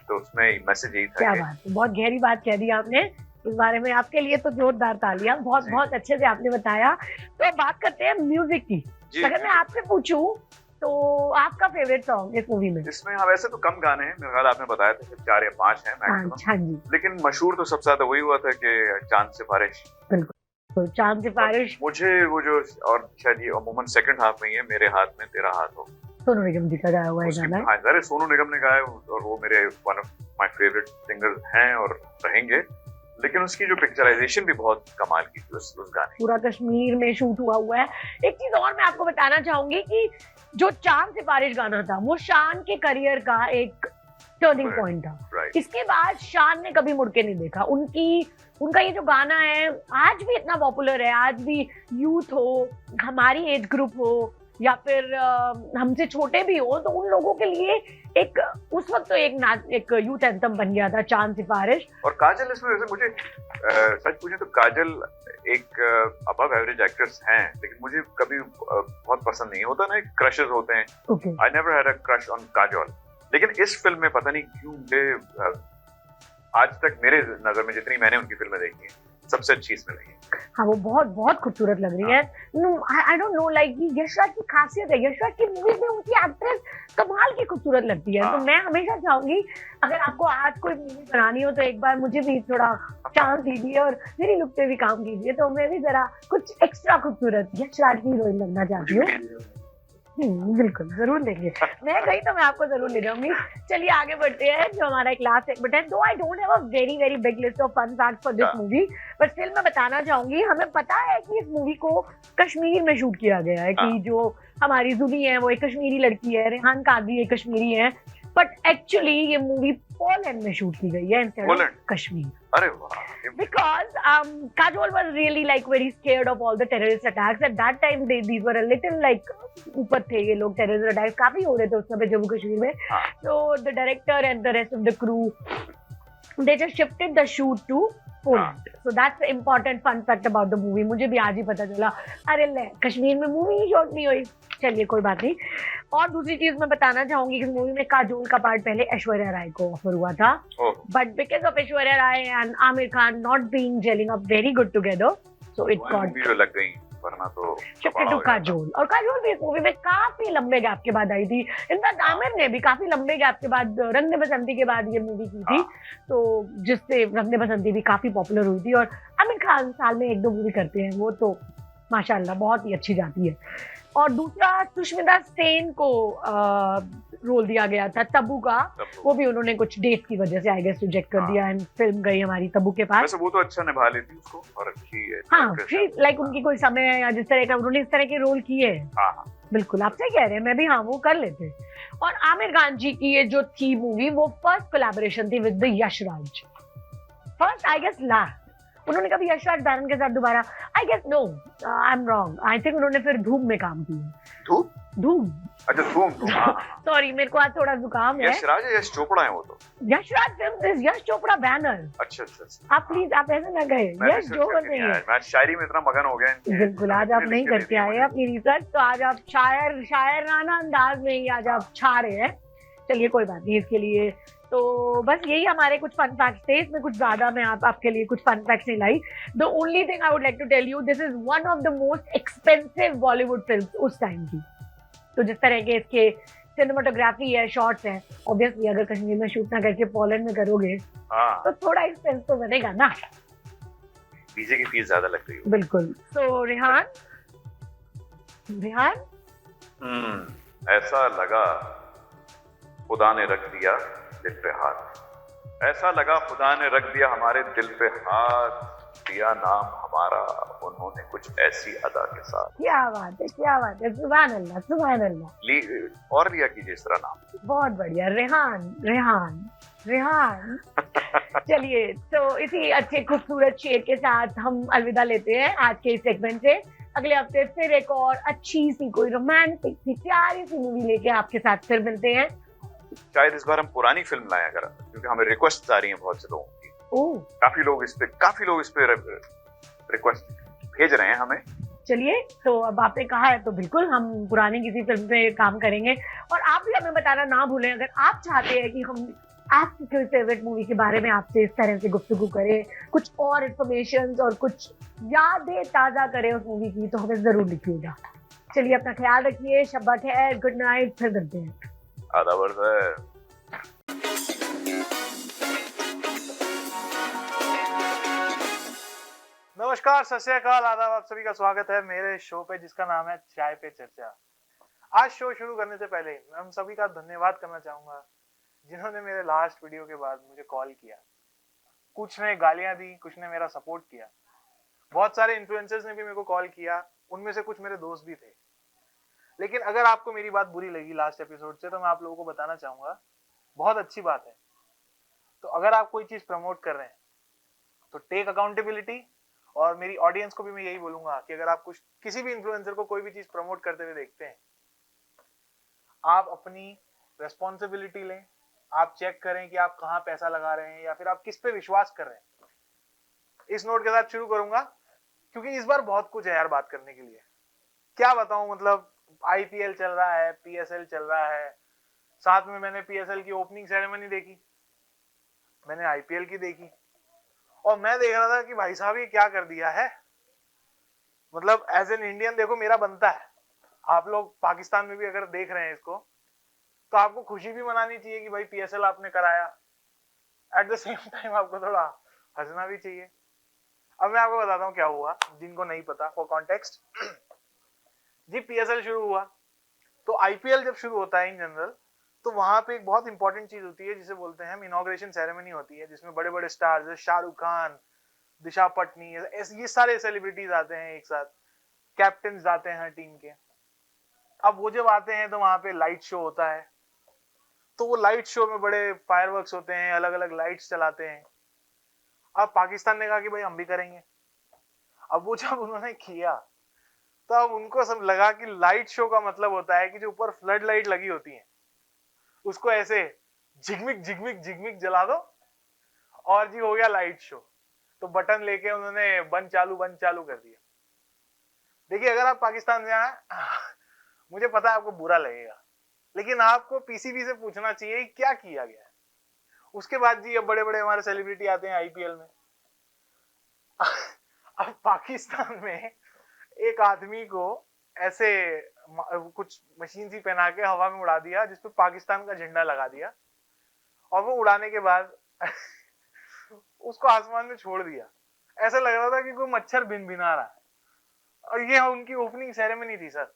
तो उसमें मैसेज यही था। क्या बात है, बहुत गहरी बात कह दी आपने इस बारे में। आपके लिए तो जोरदार तालियां, बहुत अच्छे से आपने बताया। तो अब बात करते हैं म्यूजिक की। अगर मैं आपसे पूछूं तो आपका फेवरेट सॉन्ग इस मूवी में? इसमें हाँ, वैसे तो कम गाने हैं, मेरे ख्याल आपने बताया था 4 या 5 हैं मैक्सिमम, लेकिन मशहूर तो सबसे ज्यादा वही हुआ था कि चांद सिफारिश। बिल्कुल, तो चांद सिफारिश मुझे वो जो, और शायद ये अमूमन सेकंड हाफ में ही है, मेरे हाथ में तेरा हाथ हो, सोनू निगम जी का गाया हुआ है गाना। हाँ, अरे सोनू निगम ने गाया और वो मेरे one of my favourite singers हैं और रहेंगे। लेकिन उसकी जो पिक्चराइजेशन भी बहुत कमाल की थी उस गाने। पूरा कश्मीर में शूट हुआ है। एक चीज और मैं आपको बताना चाहूंगी कि जो चांद सिफारिश गाना था वो शान के करियर का एक टर्निंग पॉइंट था। इसके बाद शान ने कभी मुड़ के नहीं देखा। उनका ये जो गाना है आज भी इतना पॉपुलर है। आज भी यूथ हो, हमारी एज ग्रुप हो या फिर हमसे छोटे भी हो, तो उन लोगों के लिए एक उस वक्त तो एक यूथ एंथम बन गया था, चांद सिफारिश। और काजल इसमें वैसे मुझे सच पूछे तो काजल एक अबव एवरेज एक्ट्रेस हैं, लेकिन मुझे कभी बहुत पसंद नहीं होता ना, क्रशेस होते हैं। I never had a crush on Kajol, लेकिन इस फिल्म में पता नहीं क्यों मुझे आज तक मेरे नजर में जितनी मैंने उनकी फिल्में देखी हैं सबसे अच्छी इसमें लगी। हाँ, वो बहुत बहुत खूबसूरत लग रही है। I don't know, like Yashraj की खासियत है, यशराज की मूवीज में उनकी एक्ट्रेस कमाल की खूबसूरत लगती है। तो मैं हमेशा चाहूंगी अगर आपको आज कोई मूवी बनानी हो तो एक बार मुझे भी थोड़ा चांस दीजिए और मेरी लुक पे भी काम कीजिए, तो मैं भी जरा कुछ एक्स्ट्रा खूबसूरत यशराज की हीरोइन लगना चाहती हूँ। बिल्कुल, जरूर लेंगे। मैं गई तो मैं आपको जरूर ले जाऊंगी। चलिए आगे बढ़ते हैं, जो हमारा एक लास्ट सेगमेंट है। Though I don't have a very very big list of fun facts for this movie, but still मैं बताना चाहूंगी, हमें पता है कि इस मूवी को कश्मीर में शूट किया गया है, कि जो हमारी जुली है वो एक कश्मीरी लड़की है, रेहान कादरी एक कश्मीरी है, बट एक्चुअली ये मूवी पोलैंड में शूट की गई है इंस्टेड ऑफ कश्मीर। अरे वाह! Because Kajol was really like very scared of all the terrorist attacks at that time. These were a little like ऊपर थे ये लोग, terrorist attacks काफी हो रहे थे उस समय जम्मू कश्मीर में। So the director and the rest of the crew, they just shifted the shoot to Poland. So that's the important fun fact about the movie. मुझे भी आज ही पता चला, अरे ले कश्मीर में मूवी ही शूट नहीं हुई। चलिए कोई बात नहीं। और दूसरी चीज मैं बताना चाहूंगी कि इस मूवी में काजोल का पार्ट पहले ऐश्वर्या राय को ऑफर हुआ था, but because of Aishwarya Rai and Aamir Khan not being gelling up very good together, so it got लग गई, वरना तो शिफ्टेड टू काजोल। और काजोल भी इस मूवी में काफी लंबे गैप के बाद आई थी। इनफैक्ट आमिर ने भी काफी लंबे गैप के बाद रंग दे बसंती के बाद ये मूवी की थी, तो जिससे रंग दे बसंती भी काफी पॉपुलर हुई थी। और आमिर खान साल में एक दो मूवी करते हैं, वो तो माशाल्लाह बहुत ही अच्छी जाती है। और दूसरा सुष्मिता सेन को रोल दिया गया था तब्बू का, वो भी उन्होंने कुछ डेट की वजह से आई गेस रिजेक्ट कर दिया एंड फिल्म गई हमारी तब्बू के पास। वैसे वो तो अच्छा निभा लेती उसको और अच्छी है। हाँ, लाइक उनकी कोई समय या जिस तरह का उन्होंने इस तरह के रोल किए। बिल्कुल आप सही कह रहे हैं, मैं भी हाँ वो कर लेते। और आमिर खान जी की ये जो थी मूवी, वो फर्स्ट कोलैबोरेशन थी with the Yashraj, first I guess last. उन्होंने कभी यशराज बैनन के साथ दोबारा, I guess no, I am wrong, I think उन्होंने फिर धूम में काम किया। धूम अच्छा धूम सॉरी मेरे को आज थोड़ा जुकाम है। यशराज है, यश चोपड़ा है वो तो। Yashraj film is Yash Chopra banner. अच्छा। आप प्लीज आप ऐसे ना कहे, यश जो बन रही है। मैं शायरी में इतना मगन हो गया। बिल्कुल, आज आप नहीं करके आए अपनी रिसर्च, तो आज आप शायराना अंदाज में ही आज आप छा रहे हैं। चलिए कोई बात नहीं, इसके लिए तो बस यही हमारे कुछ फन फैक्ट्स थे। इसमें कुछ ज्यादा मैं आपके लिए कुछ फन फैक्ट्स नहीं लाई। The only thing I would like to tell you, this is one of the most expensive Bollywood films उस टाइम की। तो जिस तरह के इसके सिनेमाटोग्राफी है, शॉट्स हैं, ऑब्वियसली अगर कश्मीर में शूट ना करके पोलैंड में करोगे तो थोड़ा एक्सपेंस तो बनेगा ना। वीजे की फीस ज्यादा लग रही है। बिल्कुल। सो रेहान ऐसा लगा खुदा ने रख दिया दिल पे हाथ, ऐसा लगा खुदा ने रख दिया हमारे दिल पे हाथ, दिया नाम हमारा उन्होंने कुछ ऐसी अदा के साथ। क्या बात है, क्या बात है, सुभान अल्लाह सुभान अल्लाह। और लिया कीजिए इस तरह नाम। बहुत बढ़िया, रेहान। चलिए तो इसी अच्छे खूबसूरत शेर के साथ हम अलविदा लेते हैं आज के इस सेगमेंट से। अगले हफ्ते फिर एक और अच्छी सी कोई रोमांटिक सी प्यारी सी मूवी लेके आपके साथ फिर मिलते हैं। शायद इस बार हम पुरानी फिल्म लाएं अगर, क्योंकि हमें रिक्वेस्ट आ रही है बहुत से लोगों की। काफी लोग इस पे रिक्वेस्ट भेज रहे हैं हमें। चलिए तो अब आपने कहा है तो बिल्कुल हम पुरानी किसी फिल्म पे काम करेंगे। और आप भी हमें बताना ना भूलें अगर आप चाहते हैं कि हम आपकी कोई फेवरेट मूवी के बारे में आपसे इस तरह से गुफ्तगू करें, कुछ और इन्फॉर्मेशन और कुछ यादें ताज़ा करें उस मूवी की, तो हमें जरूर लिखिएगा। चलिए अपना ख्याल रखिए, शब्बा खैर, गुड नाइट, फिर मिलते हैं। आधा वर्ष है। नमस्कार, सत श्री अकाल, आदाब, आप सभी का स्वागत है मेरे शो पे जिसका नाम है चाय पे चर्चा। आज शो शुरू करने से पहले मैं हम सभी का धन्यवाद करना चाहूंगा जिन्होंने मेरे लास्ट वीडियो के बाद मुझे कॉल किया। कुछ ने गालियां दी, कुछ ने मेरा सपोर्ट किया। बहुत सारे इन्फ्लुएंसर्स ने भी मेरे को कॉल किया, उनमें से कुछ मेरे दोस्त भी थे। लेकिन अगर आपको मेरी बात बुरी लगी लास्ट एपिसोड से, तो मैं आप लोगों को बताना चाहूंगा बहुत अच्छी बात है। तो अगर आप कोई चीज प्रमोट कर रहे हैं तो टेक अकाउंटेबिलिटी। और मेरी ऑडियंस को भी मैं यही बोलूंगा कि अगर आप कुछ किसी भी इन्फ्लुएंसर को कोई भी चीज प्रमोट करते हुए देखते हैं, आप अपनी रेस्पॉन्सिबिलिटी लें, आप चेक करें कि आप कहाँ पैसा लगा रहे हैं या फिर आप किस पे विश्वास कर रहे हैं। इस नोट के साथ शुरू करूंगा क्योंकि इस बार बहुत कुछ है यार बात करने के लिए। क्या बताऊं, मतलब आईपीएल चल रहा है, पीएसएल चल रहा है, साथ में मैंने पीएसएल की ओपनिंग सेरेमनी देखी, मैंने आईपीएल की देखी, और मैं देख रहा था कि भाई साहब ये क्या कर दिया है। मतलब एज एन इंडियन देखो मेरा बनता है, आप लोग पाकिस्तान में भी अगर देख रहे हैं इसको तो आपको खुशी भी मनानी चाहिए कि भाई पीएसएल आपने कराया, एट द सेम टाइम आपको थोड़ा हंसना भी चाहिए। अब मैं आपको बताता हूँ क्या हुआ जिनको नहीं पता, फॉर कॉन्टेक्स्ट। जी पीएसएल शुरू हुआ तो आईपीएल जब शुरू होता है इन जनरल तो वहां पे एक बहुत इंपॉर्टेंट चीज होती है जिसे बोलते हैं हम इनॉग्रेशन सेरेमनी होती है, जिसमें बड़े बड़े स्टार्स जैसे शाहरुख खान, दिशा पटनी, ये सारे सेलिब्रिटीज आते हैं एक साथ, कैप्टन जाते हैं टीम के। अब वो जब आते हैं तो वहां पे लाइट शो होता है, तो वो लाइट शो में बड़े फायरवर्क्स होते हैं, अलग अलग लाइट्स चलाते हैं। अब पाकिस्तान ने कहा कि भाई हम भी करेंगे। अब वो जब उन्होंने किया तो अब उनको सब लगा कि लाइट शो का मतलब होता है कि जो ऊपर फ्लड लाइट लगी होती है उसको ऐसे झिगमिक झिगमिक झिगमिक जला दो और जी हो गया लाइट शो। तो बटन लेके उन्होंने बंद चालू कर दिया। देखिए अगर आप पाकिस्तान से आए, मुझे पता है आपको बुरा लगेगा, लेकिन आपको पीसीबी से पूछना चाहिए क्या किया गया है। उसके बाद जी अब बड़े बड़े हमारे सेलिब्रिटी आते हैं आईपीएल में। अब पाकिस्तान में एक आदमी को ऐसे कुछ मशीन सी पहना के हवा में उड़ा दिया जिसपे पाकिस्तान का झंडा लगा दिया, और वो उड़ाने के बाद उसको आसमान में छोड़ दिया। ऐसा लग रहा था कि कोई मच्छर भिन भिना रहा है, और ये उनकी ओपनिंग सेरेमनी थी सर।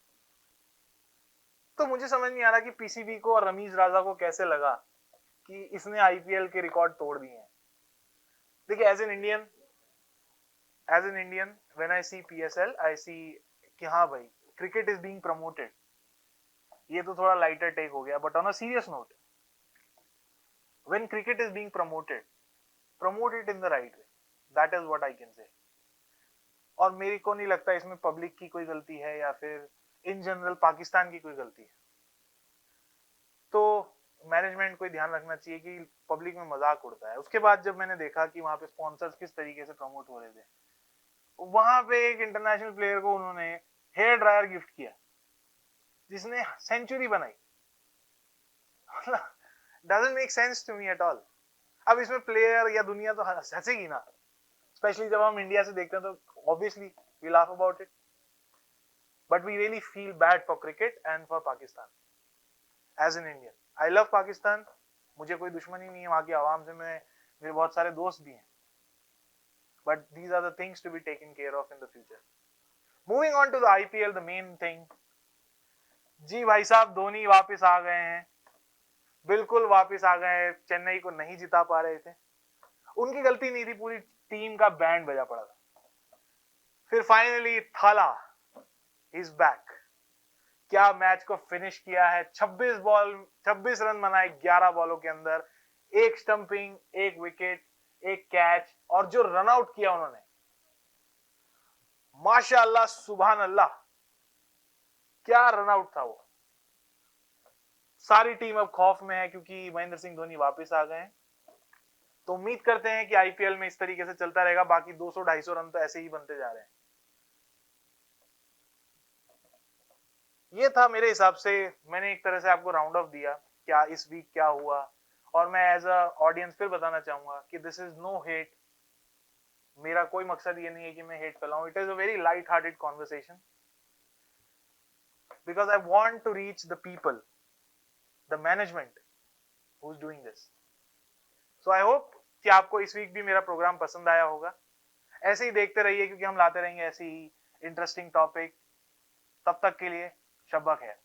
तो मुझे समझ नहीं आ रहा कि पीसीबी को और रमीज राजा को कैसे लगा कि इसने आईपीएल के रिकॉर्ड तोड़ दिए हैं। देखिए as an Indian when I see PSL I see कि हाँ भाई क्रिकेट इज बीइंग प्रमोटेड। ये तो थोड़ा लाइटर टेक हो गया, but on a serious note when cricket is being promoted, promote it in the right way, that is what I can say. और मेरे को नहीं लगता इसमें पब्लिक की कोई गलती है या फिर इन जनरल पाकिस्तान की कोई गलती है। तो मैनेजमेंट को ध्यान रखना चाहिए कि पब्लिक में मजाक उड़ता है। उसके बाद जब मैंने देखा कि वहां पे स्पॉन्सर्स किस तरीके से प्रमोट हो रहे थे, वहां पे एक इंटरनेशनल प्लेयर को उन्होंने हेयर ड्रायर गिफ्ट किया जिसने सेंचुरी बनाई। Doesn't make sense to me at all. अब इसमें प्लेयर या दुनिया तो हंसेगी ना, स्पेशली जब हम इंडिया से देखते हैं तो obviously we laugh about it, but we really feel bad for cricket and for Pakistan as an Indian. I love Pakistan, मुझे कोई दुश्मनी नहीं है वहां की आवाम से, मेरे बहुत सारे दोस्त भी हैं, but these are the things to be taken care of in the future. Moving on to the IPL, the main thing. जी भाई साहब धोनी वापस आ गए हैं, बिल्कुल वापस आ गए हैं। चेन्नई को नहीं जिता पा रहे थे, उनकी गलती नहीं थी, पूरी टीम का बैंड बजा पड़ा था। फिर फाइनली थाला इज बैक। क्या मैच को फिनिश किया है, 26 रन बनाए 11 बॉलों के अंदर, एक स्टंपिंग, एक विकेट, एक कैच, और जो रन आउट किया उन्होंने, माशाअल्लाह सुभान अल्लाह, क्या रन आउट था वो। सारी टीम अब खौफ में है क्योंकि महेंद्र सिंह धोनी वापस आ गए हैं। तो उम्मीद करते हैं कि आईपीएल में इस तरीके से चलता रहेगा, बाकी 200-250 रन तो ऐसे ही बनते जा रहे हैं। ये था मेरे हिसाब से, मैंने एक तरह से आपको राउंड ऑफ दिया क्या इस वीक क्या हुआ। और मैं एज अ ऑडियंस फिर बताना चाहूंगा कि दिस इज नो हेट, मेरा कोई मकसद ये नहीं है कि मैं हेट फैलाऊं। It is a very light hearted conversation because I want to reach the people, the management who is doing this. So I hope कि आपको इस वीक भी मेरा प्रोग्राम पसंद आया होगा। ऐसे ही देखते रहिए क्योंकि हम लाते रहेंगे ऐसी ही इंटरेस्टिंग टॉपिक। तब तक के लिए शब्बा खैर।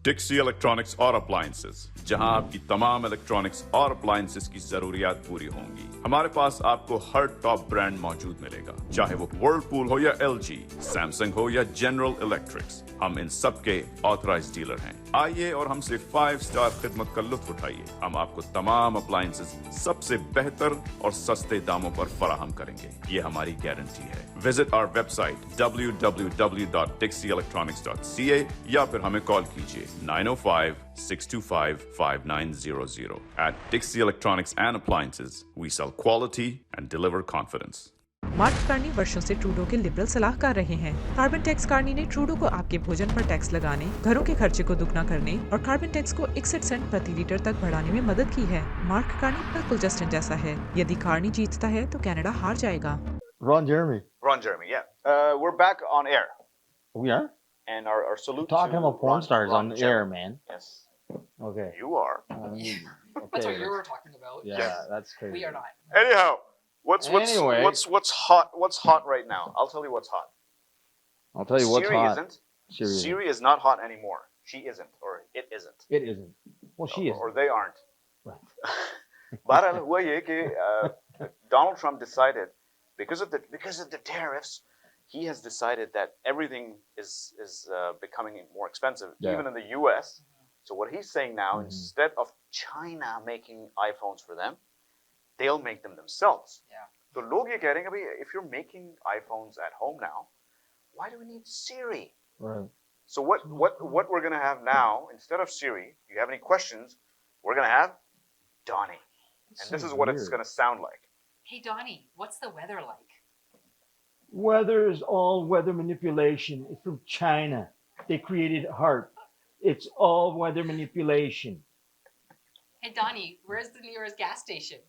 डिक्सी इलेक्ट्रॉनिक्स और अप्लायंसेस, जहां आपकी तमाम इलेक्ट्रॉनिक्स और अप्लायंसेस की जरूरियात पूरी होंगी। हमारे पास आपको हर टॉप ब्रांड मौजूद मिलेगा, चाहे वो वर्लपूल हो या LG, सैमसंग हो या जनरल इलेक्ट्रिक्स। हम इन सब के ऑथराइज्ड डीलर हैं। आइए और हमसे 5 स्टार खिदमत का लुत्फ उठाइए। हम आपको तमाम अप्लायंसेस सबसे बेहतर और सस्ते दामों पर फराहम करेंगे, ये हमारी गारंटी है। विजिट आवर वेबसाइट www.dixieelectronics.ca या फिर हमें कॉल कीजिए 905-625-5900. At Dixie Electronics and Appliances, we sell quality and deliver confidence. Mark Carney वर्षों से ट्रूडो के लिबरल सलाहकार रहे हैं। कार्बन टैक्स कार्नी ने ट्रूडो को आपके भोजन पर टैक्स लगाने, घरों के खर्चे को दुगना करने और कार्बन टैक्स को 61 सेंट प्रति लीटर तक बढ़ाने में मदद की है। मार्क कार्नी बिल्कुल जस्टिन जैसा है। यदि कार्नी जीतता है तो कनाडा हार जाएगा। Ron Jeremy, yeah. We're back on air. We are? And our salute talking to about porn Ron, stars Ron on Jeremy. air, man. Yes. Okay. You are. Okay. That's what you were talking about. Yeah, that's crazy. We are not. Anyhow, what's hot? What's hot right now? I'll tell you what's hot. I'll tell you what's Siri hot. isn't. Siri isn't. Siri is not hot anymore. She isn't, or it isn't. It isn't. Well, she is. Or they aren't. Right. Bahraal hua ye ki Donald Trump decided because of the tariffs, he has decided that everything is becoming more expensive, even in the U.S. So what he's saying now, instead of China making iPhones for them, they'll make them themselves. Yeah. So log ye keh rahe hain ki if you're making iPhones at home now, why do we need Siri? Right. So what we're gonna have now, instead of Siri, if you have any questions, we're gonna have Donnie. And this is what it's gonna sound like. Hey Donnie, what's the weather like? Weather is all weather manipulation. It's from China. They created HARP. It's all weather manipulation. Hey Donnie, where's the nearest gas station?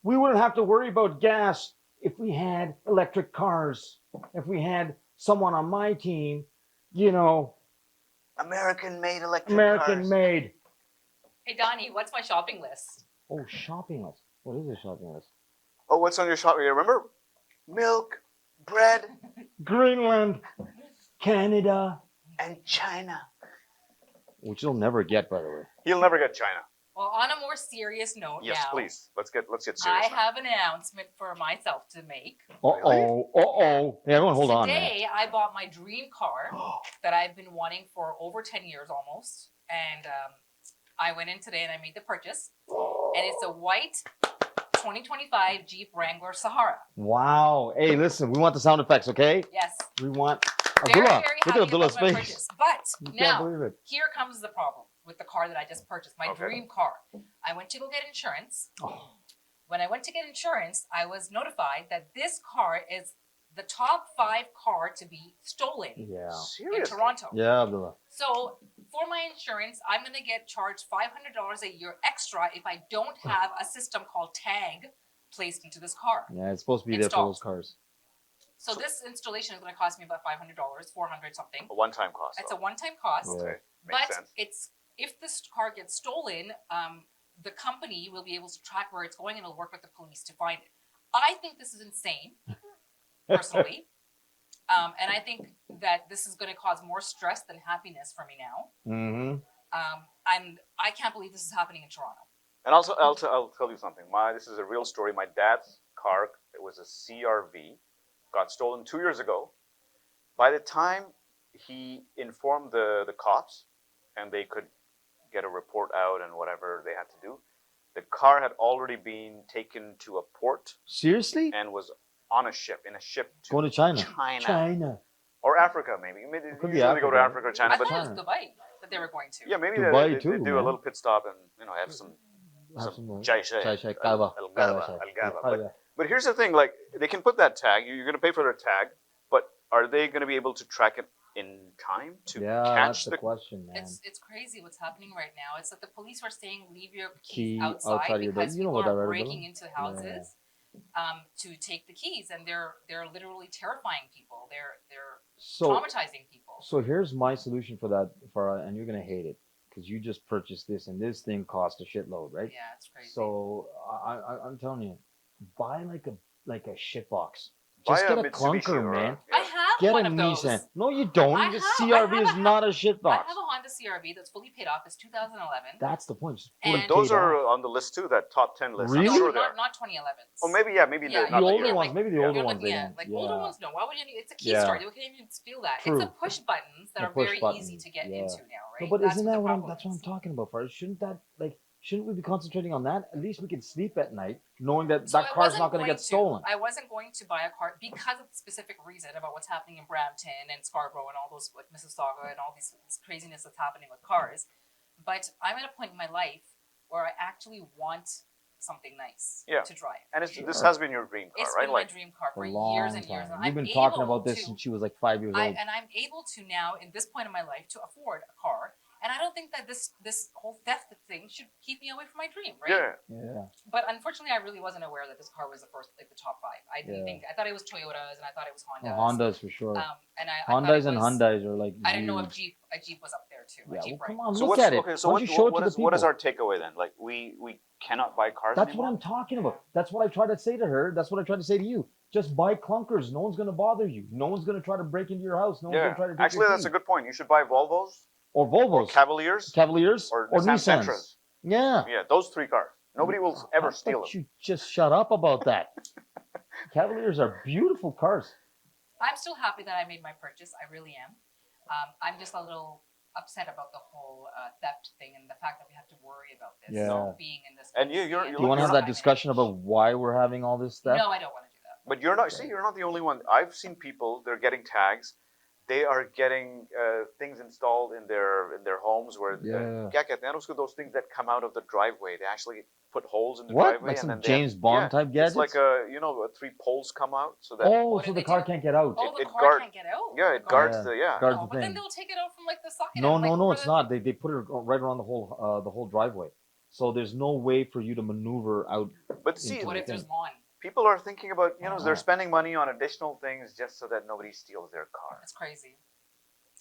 We wouldn't have to worry about gas if we had electric cars. If we had someone on my team, you know. American-made electric American-made. Hey Donnie, what's my shopping list? Oh, shopping list. What is a shopping list? Oh, what's on your shopping list? Remember? Milk, bread, Greenland, Canada, and China. Which you'll never get, by the way. You'll never get China. Well, on a more serious note Yes, now, please. Let's get serious. I have an announcement for myself to make. Uh-oh. Yeah, everyone hold on. Today, I bought my dream car that I've been wanting for over 10 years almost. And I went in today and I made the purchase. And it's a white 2025 Jeep Wrangler Sahara. Wow. Hey, listen, we want the sound effects, okay? Yes. We want Very, Abdullah. very Look happy at Abdullah's about my face. purchase. But You now, can't believe it. here comes the problem with the car that I just purchased, my dream car. I went to go get insurance. When I went to get insurance, I was notified that this car is the top 5 car to be stolen in Toronto. Yeah, Abdullah. So for my insurance, I'm going to get charged $500 a year extra if I don't have a system called TAG placed into this car. Yeah, it's supposed to be there for those cars. So this installation is going to cost me about $500, 400 something. A one-time cost. It's a one-time cost. Okay. But Makes sense. it's if this car gets stolen, the company will be able to track where it's going and it'll work with the police to find it. I think this is insane, personally. And I think that this is going to cause more stress than happiness for me now. Mm-hmm. And I can't believe this is happening in Toronto. And also, I'll tell you something. This is a real story. My dad's car, it was a CRV, got stolen 2 years ago. By the time he informed the cops, and they could get a report out and whatever they had to do, the car had already been taken to a port. Seriously? And was on a ship, to Going to China. China. Or Africa, maybe. Could be Usually they go to Africa. Africa or China. I thought it was Dubai that they were going to. Yeah, maybe Dubai they too, do a man. little pit stop and have some chai shai, al-gaba. But here's the thing, like, they can put that tag, you're going to pay for their tag, but are they going to be able to track it in time to catch that's the question, man. It's crazy what's happening right now. It's like the police are saying leave your Key keys outside outside your door. because You know people what are that breaking is, into houses to take the keys, and they're literally terrifying people. They're traumatizing people. So here's my solution for that, Farah, and you're gonna hate it because you just purchased this, and this thing cost a shitload, right? Yeah, it's crazy. So I'm telling you, buy like a shit box. Buy Just a get a Mitsubishi clunker, or man. I have Get one a of those. Nissan. No, you don't. I The have- CRV I have is a- not a shit I box. have a Honda CRV that's fully paid off. It's 2011. That's the point. And Those are on the list too, that top 10 list. Really? I'm sure they not, are. not 2011s. Oh, maybe, yeah, maybe Yeah, they're not the the older year. ones, maybe the older You're ones. looking They at don't. like Yeah. older ones. No, why would you? It's a key Yeah. start. You can't even feel that. True. It's a push buttons that The are push very button. easy to get Yeah. into now, right? No, but That's isn't what that the what I'm? problem That's what I'm is. talking about, Faraz. Shouldn't that like? Shouldn't we be concentrating on that? At least we can sleep at night, knowing that So that I car's wasn't not going to get stolen. I wasn't going to buy a car because of the specific reason about what's happening in Brampton and Scarborough and all those, like Mississauga and all this craziness that's happening with cars. But I'm at a point in my life where I actually want something nice Yeah. to drive. And this has been your dream car, It's right? been my Like, dream car For for a long years and years. time. And You've I'm been talking able about this to- since she was like 5 years old. and I'm able to now, in this point in my life, to afford a car. And I don't think that this whole theft thing should keep me away from my dream, right? yeah. Yeah. But unfortunately, I really wasn't aware that this car was the first, like the top 5. I didn't Yeah. think. I thought it was Toyotas and I thought it was Hondas. Hondas for sure. And I thought Hondas it and was- Hyundais are like. I didn't know if huge. a Jeep was up there too. Yeah, A Jeep, well, right? come on, So look what's at it. okay? So Why what, don't you show it to the what is people? our takeaway then? Like we cannot buy cars That's anymore. what I'm talking about. That's what I try to say to her. That's what I try to say to you. Just buy clunkers. No one's going to bother you. No one's going to try to break into your house. No one's going Yeah. to try to take Actually, your that's a keys. good point. You should buy Volvos Or or Volvos, Cavaliers Cavaliers, or or Nissan Nissans. Sentras. Yeah. Yeah, those 3 cars. Nobody will ever How steal about them. you just shut up about that. Cavaliers are beautiful cars. I'm still happy that I made my purchase. I really am. I'm just a little upset about the whole theft thing and the fact that we have to worry about this Yeah. being in this. And country you're Do you want to have not- that discussion about why we're having all this stuff? No, I don't want to do that. But you're not. See, you're not the only one. I've seen people. They're getting tags. They are getting things installed in their homes where Yeah. क्या कहते हैं उसको, those things that come out of the driveway. They actually put holes in the What? driveway Like and some then James Bond type gadgets? It's like a 3 poles come out so that Oh, What so do the they car do? can't get out. Oh, the it car guard- can't get out. yeah, it guards Yeah. the Guards No, the but then thing. they'll take it out from like the socket. No, and, like, no, no, where it's the- not. They put it right around the whole driveway. So there's no way for you to maneuver out. But see, Into What the if there's thing. lawn? people are thinking about they're Uh-huh. spending money on additional things just so that nobody steals their car. It's crazy.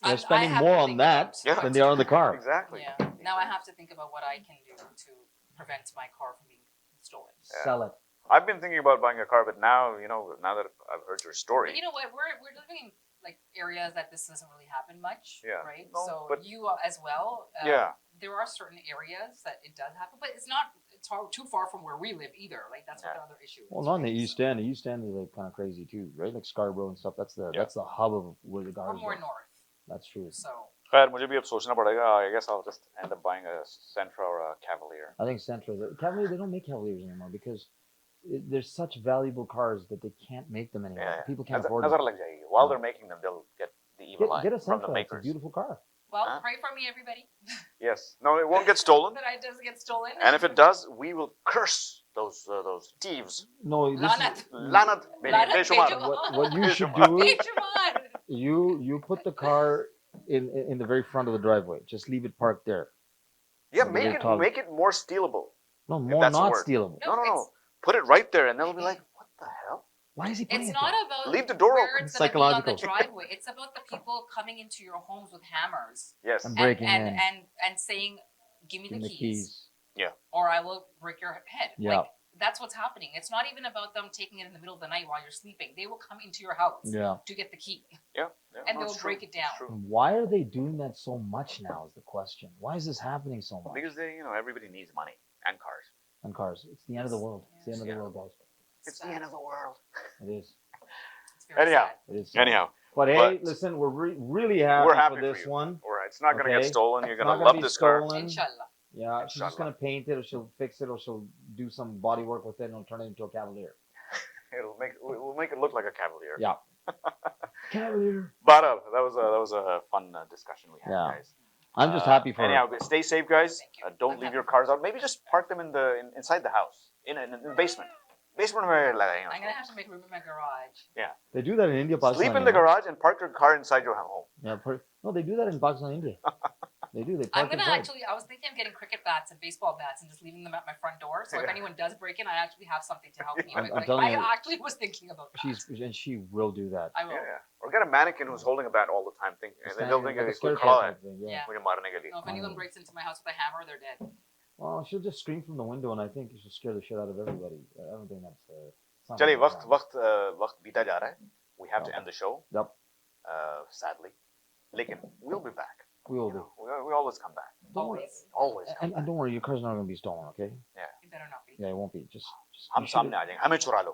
They're I spending have more to on think that about- Yeah. than they are on the car. Exactly. Yeah. Now I have to think about what I can do to prevent my car from being stolen. Sell it. I've been thinking about buying a car, but now now that I've heard your story. But you know what? We're living in like areas that this doesn't really happen much, Yeah. right? No, So but- you as well. Yeah. There are certain areas that it does happen, but it's not. It's too far from where we live either. Like that's what Yeah. the other issue is. Well, not in the right? East End. The East End is like kind of crazy too, right? Like Scarborough and stuff. That's the Yeah. hub of where the We're cars more are. north, That's true. so खैर मुझे भी अब सोचना पड़ेगा. I guess I'll just end up buying a Sentra or a Cavalier. I think Sentra, Cavalier, they don't make Cavaliers anymore because there's such valuable cars that they can't make them anymore. Yeah. People can't नजर afford नजर them. लग जाएगी. While they're making them, they'll get the evil eye Get a from the Sentra. It's a makers. beautiful car. well, Huh? pray for me, everybody, Yes. No, it won't get stolen. that it doesn't get stolen. And if it does, we will curse those thieves. No, this Lanat. is, Lanat, Lanat Beshumar. Beshumar. what you should Beshumar. do. Hey, Jamad! You put the car in the very front of the driveway. Just leave it parked there. Yeah, They're make tall. it more stealable. No, more that's the not word. stealable. No, No. it's- Put it right there, and they'll be like, "What the hell?" Why is he putting It's it not there? about Leave the door where open. it's going to be on the Psychological. driveway. It's about the people coming into your homes with hammers Yes. And and breaking and, in. and saying, "Give me Give the me keys, keys. or I will break your head." Yeah. Like that's what's happening. It's not even about them taking it in the middle of the night while you're sleeping. They will come into your house Yeah. to get the key, Yeah. and no, they'll it's true. break it down. It's true. Why are they doing that so much now? Is the question. Why is this happening so much? Because everybody needs money and cars. On cars, it's the end of the world. It's the end of the Yeah. world, guys. It's the end of the world. It is. It's very Anyhow. sad. It is. Anyhow, But hey, but- listen, we're really happy, we're happy for for this you. one. all right. It's not going to get Okay. stolen. You're It's going not to gonna love be this car. stolen. Inshallah. Yeah, she's just Inshallah. gonna paint it, or she'll fix it, or she'll do some body work with it, and it'll turn it into a Cavalier. We'll make it look like a Cavalier. Yeah. Cavalier. But that was a fun discussion we had, Yeah. guys. I'm just happy for Anyhow, her. stay safe, guys. Thank you. Don't leave your cars out. Maybe just park them inside the house, in the basement. Basement में लगाएंगे I'm उसको. gonna have to make room in my garage. They do that in India, Pakistan. Sleep in you the know? garage and park your car inside your home. Yeah, no, they do that in Pakistan, India. They do. They I'm park gonna inside. actually. I was thinking of getting cricket bats and baseball bats and just leaving them at my front door. So if Yeah. anyone does break in, I actually have something to help me I'm with. Like, telling I you. actually was thinking about that. She will do that. I will. Yeah. Or get a mannequin who's holding a bat all the time, thinking, and then they'll think Like a it's scarecrow खड़ा है type thing, yeah. Yeah. मुझे मारने के लिए. No, if anyone breaks into my house with a hammer, they're dead. Well, she'll just scream from the window, and I think she'll scare the shit out of everybody. I don't think that's. It's not चलिए gonna वक्त happen. वक्त वक्त बीता जा रहा है. We have to Okay. end the show, Yep. sadly. लेकिन we'll be back. We all You do. know, we always come back. Don't worry. Always come And back. don't worry, your car's not going to be stolen, okay? It better not be. Yeah, it won't be. Just हम you should- सामने आ जाएंगे हमें चुरा लो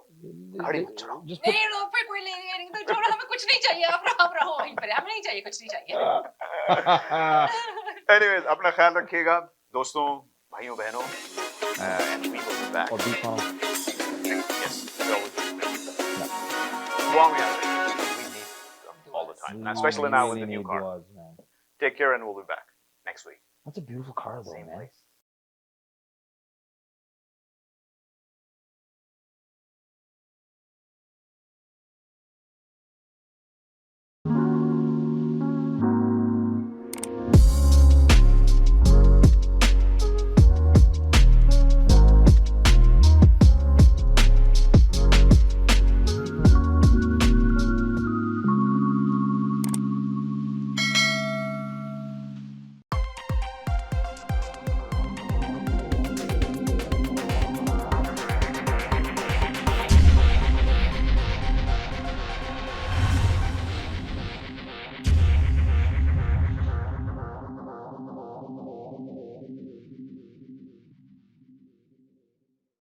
गाड़ी मत चुराओ Just put, नहीं लो फिर कोई लेने नहीं तो छोड़ो हमें कुछ नहीं चाहिए आप रहो वहीं पर हमें नहीं चाहिए कुछ नहीं चाहिए Anyways, अपना ख्याल रखिएगा दोस्तों भाइयों बहनों and we will be back. or beat funnel. Yes, we always do. Du'a में याद रखिए. We need them all the time, and especially now with the new car. Duas, man. Take care, and we'll be back next week. That's a beautiful car, though, Same man. place.